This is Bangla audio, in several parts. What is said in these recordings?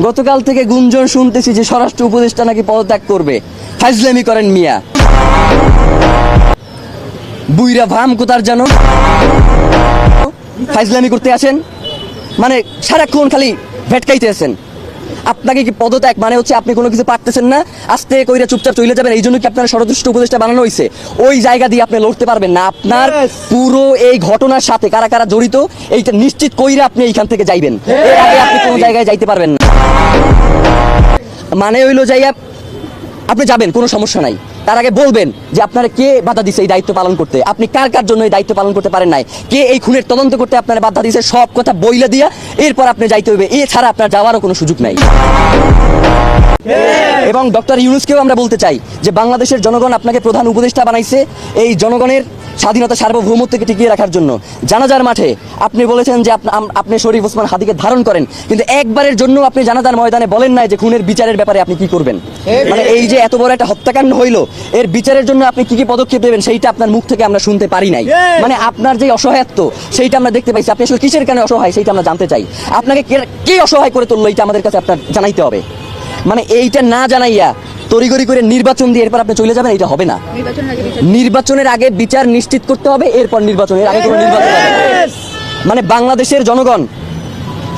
গতকাল থেকে গুঞ্জন শুনতেছি যে স্বরাষ্ট্র উপদেষ্টা নাকি পদত্যাগ করবে। ফাজলামি করেন মিয়া, বুইরা ভাম কোতার জানো, ফাজলামি করতে আসেন, মানে সারাক্ষণ খালি ভেটকাইতে আছেন। আপনাকে কি পদত্যাগ মানে হচ্ছে আপনি কোনো কিছু পারতেছেন না, আস্তে কইরা চুপচাপ চলে যাবেন, এই জন্য কি আপনার স্বরাষ্ট্র উপদেষ্টা বানানো হয়েছে? ওই জায়গা দিয়ে আপনি লড়তে পারবেন না। আপনার পুরো এই ঘটনার সাথে কারা কারা জড়িত এইটা নিশ্চিত কইরা আপনি এইখান থেকে যাইবেন, এর আগে আপনি কোনো জায়গায় যাইতে পারবেন না। মানে হইলো যাইয়া আপনি যাবেন, কোনো সমস্যা নাই, তার আগে বলবেন যে আপনারা কে বাধা দিছে এই দায়িত্ব পালন করতে, আপনি কার কার জন্য এই দায়িত্ব পালন করতে পারেন নাই, কে এই খুনের তদন্ত করতে আপনারা বাধা দিছে, সব কথা বইলা দিয়া এরপর আপনি যাইতে হবে। এছাড়া আপনার যাওয়ারও কোনো সুযোগ নাই। এবং ডক্টর ইউনূসকেও আমরা বলতে চাই যে বাংলাদেশের জনগণ আপনাকে প্রধান উপদেষ্টা বানাইছে এই জনগণের স্বাধীনতা সার্বভৌমত্বকে টিকিয়ে রাখার জন্য। জানাজার মাঠে আপনি বলেছেন যে আপনি শরীফ ওসমান হাদিকে ধারণ করেন, কিন্তু একবারের জন্য আপনি জানাজার ময়দানে বলেন নাই যে খুনের বিচারের ব্যাপারে আপনি কি করবেন। মানে এই যে এত বড় একটা হত্যাকাণ্ড হইলো, এর বিচারের জন্য আপনি কি কি পদক্ষেপ নেবেন সেইটা আপনার মুখ থেকে আমরা শুনতে পারি নাই। মানে আপনার যে অসহায়ত্ব সেইটা আমরা দেখতে পাইছি, আপনি আসলে কিসের কারণে অসহায় সেইটা আমরা জানতে চাই। আপনাকে কে অসহায় করে তুললো এইটা আমাদের কাছে আপনার জানাইতে হবে। মানে এইটা না জানাইয়া তড়িঘড়ি করে নির্বাচন দিয়ে এরপর আপনি চলে যাবেন, এটা হবে না। নির্বাচনের আগে বিচার নিশ্চিত করতে হবে, এরপর নির্বাচনের আগে কোনো নির্বাচন হবে না। মানে বাংলাদেশের জনগণ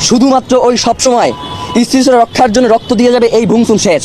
শুধুমাত্র ওই সবসময় স্থিতিশীলতা রক্ষার জন্য রক্ত দিয়ে যাবে, এই ভুংসুম শেষ।